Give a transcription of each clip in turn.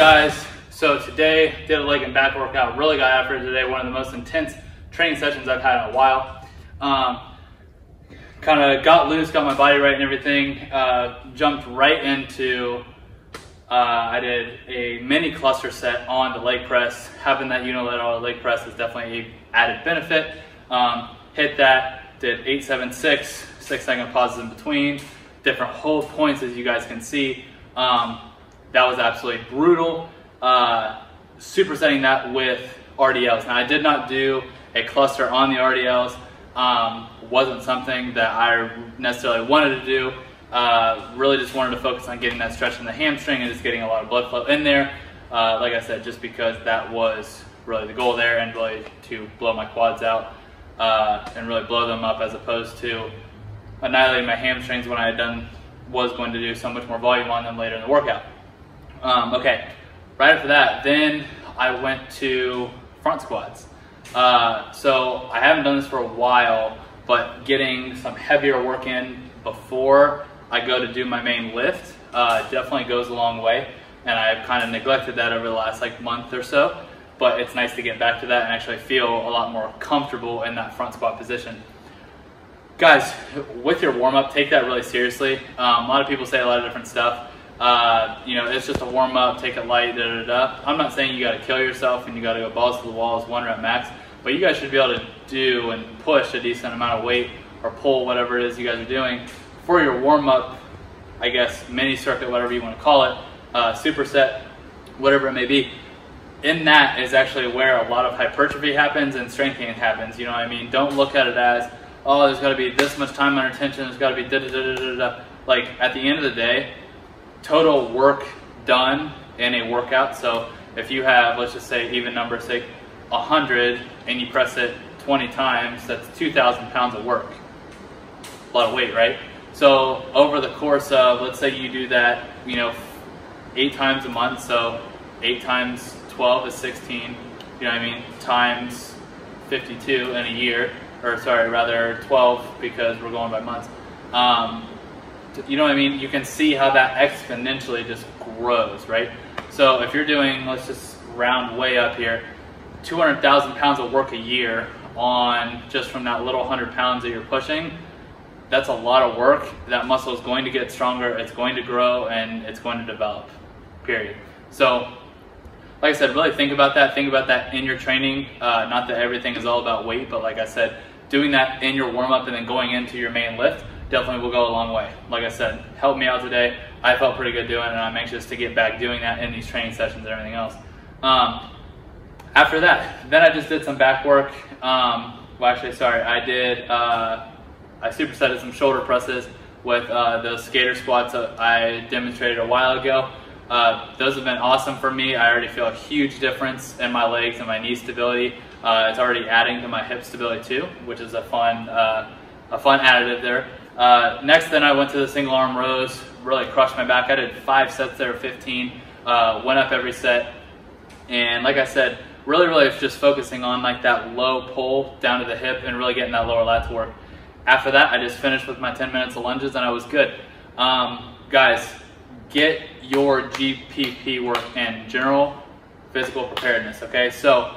guys? So today did a leg and back workout. Really got after it today. One of the most intense training sessions I've had in a while. Kind of got loose, got my body right and everything. Jumped right into, I did a mini cluster set on the leg press. Having that unilateral leg press is definitely an added benefit. Hit that, did 8, 7, 6, 6-second pauses in between. Different hold points, as you guys can see. That was absolutely brutal. Supersetting that with RDLs. Now I did not do a cluster on the RDLs. Wasn't something that I necessarily wanted to do. Really just wanted to focus on getting that stretch in the hamstring and just getting a lot of blood flow in there. Like I said, just because that was really the goal there, and really to blow my quads out and really blow them up, as opposed to annihilating my hamstrings when I was going to do so much more volume on them later in the workout. Okay, right after that, then I went to front squats. So I haven't done this for a while, but getting some heavier work in before I go to do my main lift definitely goes a long way, and I've kind of neglected that over the last month or so, but it's nice to get back to that and actually feel a lot more comfortable in that front squat position. Guys, with your warm-up, take that really seriously. A lot of people say a lot of different stuff. You know, it's just a warm-up, take it light, da-da-da. I'm not saying you got to kill yourself and you got to go balls to the walls, 1 rep max, but you guys should be able to do and push a decent amount of weight or pull, whatever it is you guys are doing, for your warm-up, I guess, mini circuit, whatever you want to call it, superset, whatever it may be. In that is actually where a lot of hypertrophy happens and strength gain happens. You know what I mean? Don't look at it as, oh, there's got to be this much time under tension, there's got to be da-da-da-da-da-da. Like, at the end of the day, total work done in a workout. So if you have, let's just say, even number, say 100, and you press it 20 times, that's 2,000 pounds of work. A lot of weight, right? So over the course of, let's say you do that, you know, 8 times a month, so 8 times 12 is 16, you know what I mean, times 52 in a year, or sorry, rather 12, because we're going by months. You know what I mean? You can see how that exponentially just grows, right? So if you're doing, let's just round way up here, 200,000 pounds of work a year on just from that little 100 pounds that you're pushing, that's a lot of work. That muscle is going to get stronger, it's going to grow, and it's going to develop, period. So, like I said, really think about that in your training. Not that everything is all about weight, but like I said, doing that in your warm-up and then going into your main lift definitely will go a long way. Like I said, helped me out today. I felt pretty good doing it, and I'm anxious to get back doing that in these training sessions and everything else. After that, then I just did some back work. Well, actually, sorry, I supersetted some shoulder presses with those skater squats that I demonstrated a while ago. Those have been awesome for me. I already feel a huge difference in my legs and my knee stability. It's already adding to my hip stability too, which is a fun additive there. Next, then I went to the single arm rows, really crushed my back. I did 5 sets there, 15, went up every set. And like I said, really just focusing on that low pull down to the hip and really getting that lower lat to work. After that, I just finished with my 10 minutes of lunges and I was good. Guys, get your GPP work in, general physical preparedness, okay? So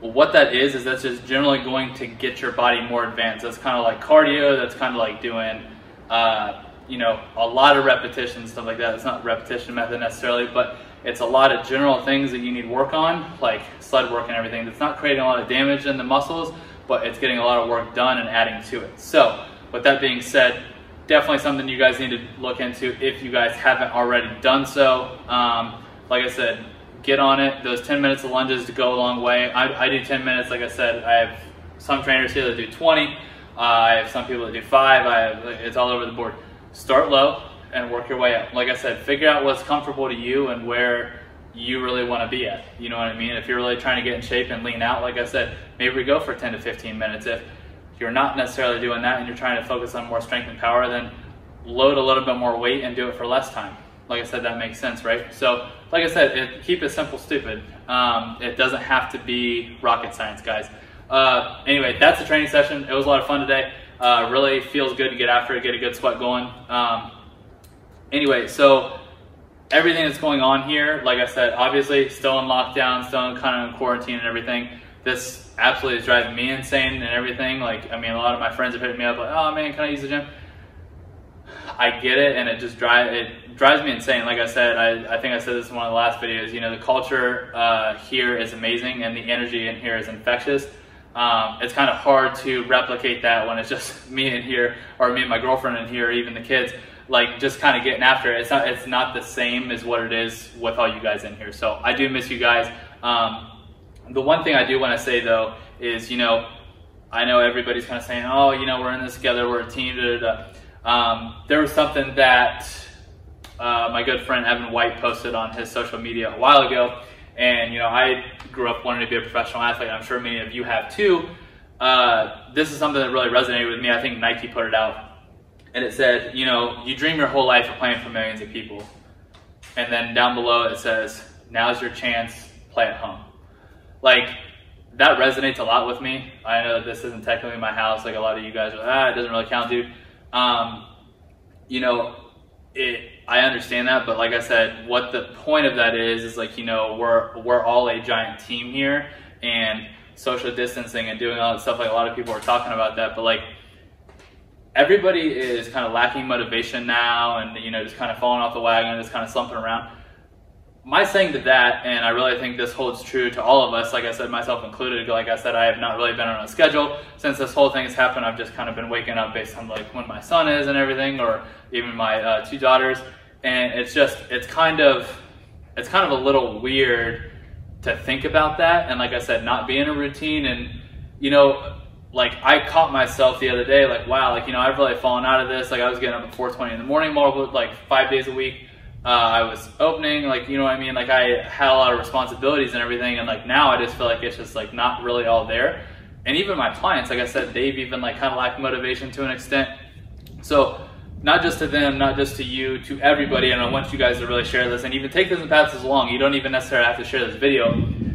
what that is that's just generally going to get your body more advanced. That's kind of like cardio, that's kind of like doing you know, a lot of repetitions, stuff like that. It's not repetition method necessarily, but it's a lot of general things that you need work on, like sled work and everything. That's not creating a lot of damage in the muscles, but it's getting a lot of work done and adding to it. So with that being said, definitely something you guys need to look into if you guys haven't already done so. Like I said, get on it. Those 10 minutes of lunges to go a long way. I do 10 minutes, like I said. I have some trainers here that do 20. I have some people that do 5. It's all over the board. Start low and work your way up. Like I said, figure out what's comfortable to you and where you really want to be at. You know what I mean? If you're really trying to get in shape and lean out, like I said, maybe we go for 10 to 15 minutes. If you're not necessarily doing that and you're trying to focus on more strength and power, then load a little bit more weight and do it for less time. Like I said, that makes sense, right? So, like I said, keep it simple, stupid. It doesn't have to be rocket science, guys. Anyway, that's the training session. It was a lot of fun today. Really feels good to get after it, get a good sweat going. Anyway, so everything that's going on here, like I said, obviously still in lockdown, still kind of in quarantine and everything. This absolutely is driving me insane and everything. Like, I mean, a lot of my friends have hit me up like, oh man, can I use the gym? I get it, and it drives me insane. Like I said, I think I said this in one of the last videos, you know, the culture here is amazing and the energy in here is infectious. It's kind of hard to replicate that when it's just me in here, or me and my girlfriend in here, or even the kids, like just kind of getting after it. It's not the same as what it is with all you guys in here. So I do miss you guys. The one thing I do want to say though is, you know, I know everybody's kind of saying, oh, you know, we're in this together, we're a team, da, da, da. There was something that my good friend Evan White posted on his social media a while ago. And, you know, I grew up wanting to be a professional athlete. I'm sure many of you have too. This is something that really resonated with me. I think Nike put it out. And it said, you know, you dream your whole life of playing for millions of people. And then down below it says, now's your chance, play at home. Like, that resonates a lot with me. I know that this isn't technically my house. Like a lot of you guys are like, it doesn't really count, dude. You know, I understand that, but like I said, what the point of that is like, you know, we're all a giant team here, and social distancing and doing all that stuff, like a lot of people are talking about that, but like everybody is kind of lacking motivation now, and you know, just kind of falling off the wagon, just kind of slumping around. My saying to that, and I really think this holds true to all of us, like I said, myself included, like I said, I have not really been on a schedule since this whole thing has happened. I've just kind of been waking up based on like when my son is and everything, or even my 2 daughters. And it's kind of a little weird to think about that. And like I said, not being a routine, and you know, like I caught myself the other day, like, wow, like, you know, I've really fallen out of this. Like I was getting up at 4:20 in the morning, like 5 days a week. I was opening, like, you know what I mean? Like I had a lot of responsibilities and everything. And like now I just feel like it's just like not really all there. And even my clients, like I said, they've even like kind of lacked motivation to an extent. So not just to them, not just to you, to everybody. And I want you guys to really share this and even take this and pass this along. You don't even necessarily have to share this video.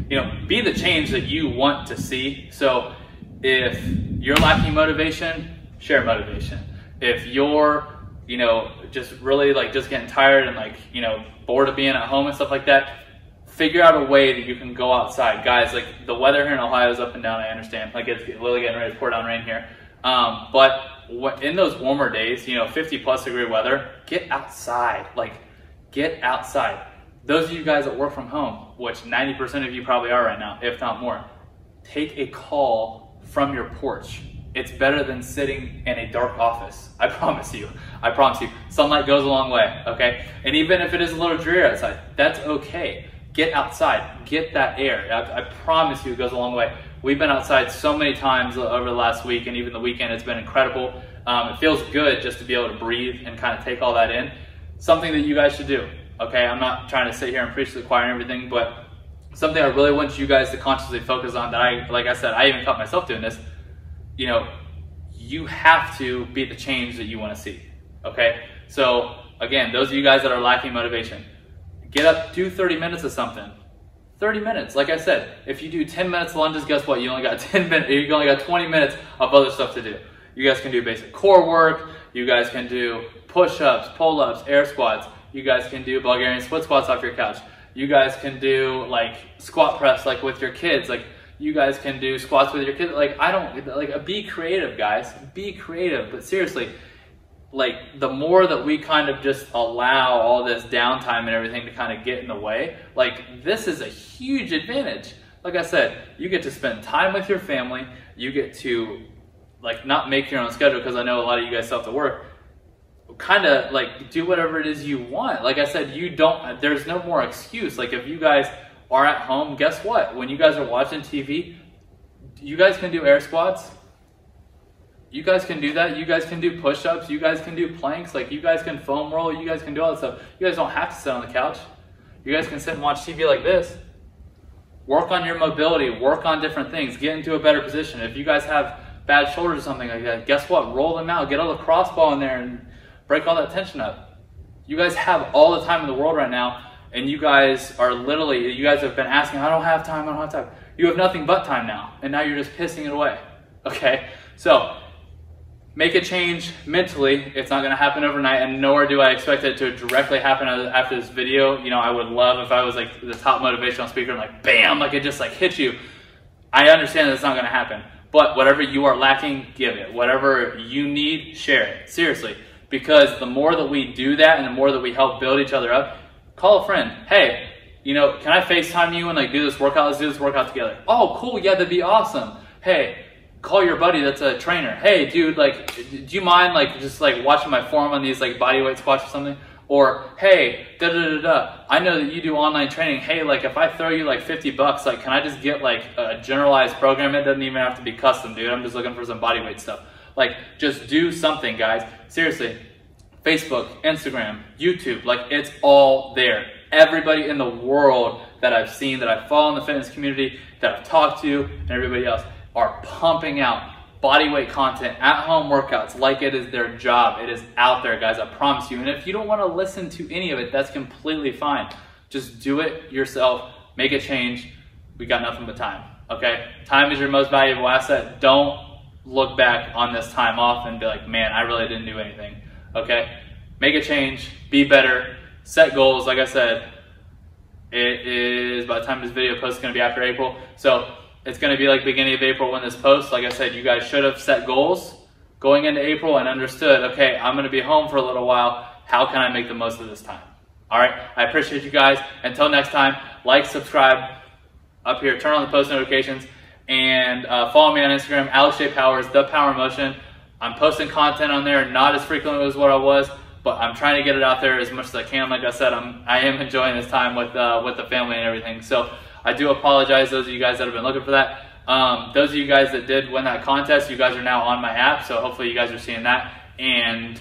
You know, be the change that you want to see. So if you're lacking motivation, share motivation. If you're, you know, just really like just getting tired and like, you know, bored of being at home and stuff like that, figure out a way that you can go outside. Guys, like the weather here in Ohio is up and down, I understand. Like it's literally getting ready to pour down rain here. But in those warmer days, you know, 50+ degree weather, get outside. Like, get outside. Those of you guys that work from home, which 90% of you probably are right now, if not more, take a call from your porch. It's better than sitting in a dark office. I promise you. I promise you. Sunlight goes a long way, okay? And even if it is a little dreary outside, that's okay. Get outside. Get that air. I promise you it goes a long way. We've been outside so many times over the last week, and even the weekend, it's been incredible. It feels good just to be able to breathe and kind of take all that in. Something that you guys should do, okay? I'm not trying to sit here and preach to the choir and everything, but something I really want you guys to consciously focus on that like I said, I even caught myself doing this. You know, you have to be the change that you want to see, okay? So again, those of you guys that are lacking motivation, get up, do 30 minutes of something. 30 minutes, like I said, if you do 10 minutes lunges, guess what? You only got 10 minutes, you only got 20 minutes of other stuff to do. You guys can do basic core work, you guys can do push-ups, pull-ups, air squats, you guys can do Bulgarian split squats off your couch, you guys can do like squat press like with your kids, like you guys can do squats with your kids. Like be creative, guys, be creative. But seriously, like the more that we kind of just allow all this downtime and everything to kind of get in the way, like this is a huge advantage. Like I said, you get to spend time with your family, you get to like not make your own schedule, because I know a lot of you guys still have to work, kind of like do whatever it is you want. Like I said, there's no more excuse. Like if you guys are at home, guess what? When you guys are watching TV, you guys can do air squats. You guys can do that. You guys can do push-ups. You guys can do planks. Like you guys can foam roll. You guys can do all that stuff. You guys don't have to sit on the couch. You guys can sit and watch TV like this. Work on your mobility. Work on different things. Get into a better position. If you guys have bad shoulders or something like that, guess what? Roll them out. Get all the crossball in there and break all that tension up. You guys have all the time in the world right now. And you guys are literally, you guys have been asking, I don't have time, I don't have time. You have nothing but time now. And now you're just pissing it away, okay? So make a change mentally. It's not going to happen overnight, and nor do I expect it to directly happen after this video. You know, I would love if I was like the top motivational speaker and like bam, like it just like hits you. I understand that it's not going to happen, but whatever you are lacking, give it. Whatever you need, share it. Seriously, because the more that we do that and the more that we help build each other up, call a friend. Hey, you know, can I FaceTime you and like do this workout? Let's do this workout together. Oh, cool. Yeah, that'd be awesome. Hey, call your buddy that's a trainer. Hey, dude, like, do you mind like just like watching my form on these like bodyweight squats or something? Or hey, I know that you do online training. Hey, like if I throw you like $50, like can I just get like a generalized program? It doesn't even have to be custom, dude. I'm just looking for some bodyweight stuff. Like just do something, guys. Seriously, Facebook, Instagram, YouTube, like it's all there. Everybody in the world that I've seen, that I follow in the fitness community, that I've talked to, and everybody else are pumping out bodyweight content, at-home workouts like it is their job. It is out there, guys, I promise you. And if you don't want to listen to any of it, that's completely fine. Just do it yourself, make a change. We got nothing but time, okay? Time is your most valuable asset. Don't look back on this time off and be like, man, I really didn't do anything, okay? Make a change, be better, set goals. Like I said, it is, by the time this video posts, going to be after April. So it's going to be like beginning of April when this posts. Like I said, you guys should have set goals going into April and understood, okay, I'm going to be home for a little while. How can I make the most of this time? All right, I appreciate you guys. Until next time, like, subscribe up here, turn on the post notifications, and follow me on Instagram, Alex J. Powers, The Power Motion. I'm posting content on there, not as frequently as what I was, but I'm trying to get it out there as much as I can. Like I said, I am enjoying this time with the family and everything. So I do apologize, those of you guys that have been looking for that. Those of you guys that did win that contest, you guys are now on my app, so hopefully you guys are seeing that and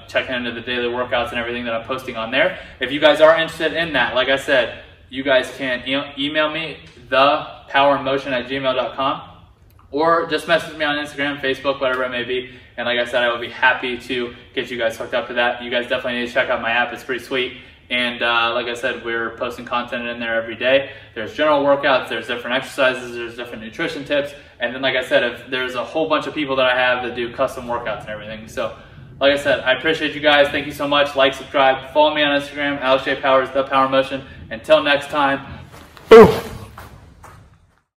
checking into the daily workouts and everything that I'm posting on there. If you guys are interested in that, like I said, you guys can email me, thepowermotion@gmail.com, or just message me on Instagram, Facebook, whatever it may be. And like I said, I will be happy to get you guys hooked up to that. You guys definitely need to check out my app. It's pretty sweet. And like I said, we're posting content in there every day. There's general workouts, there's different exercises, there's different nutrition tips. And then like I said, if there's a whole bunch of people that I have that do custom workouts and everything. So like I said, I appreciate you guys. Thank you so much. Like, subscribe, follow me on Instagram, Alex J. Powers, The Power Motion. Until next time, boom.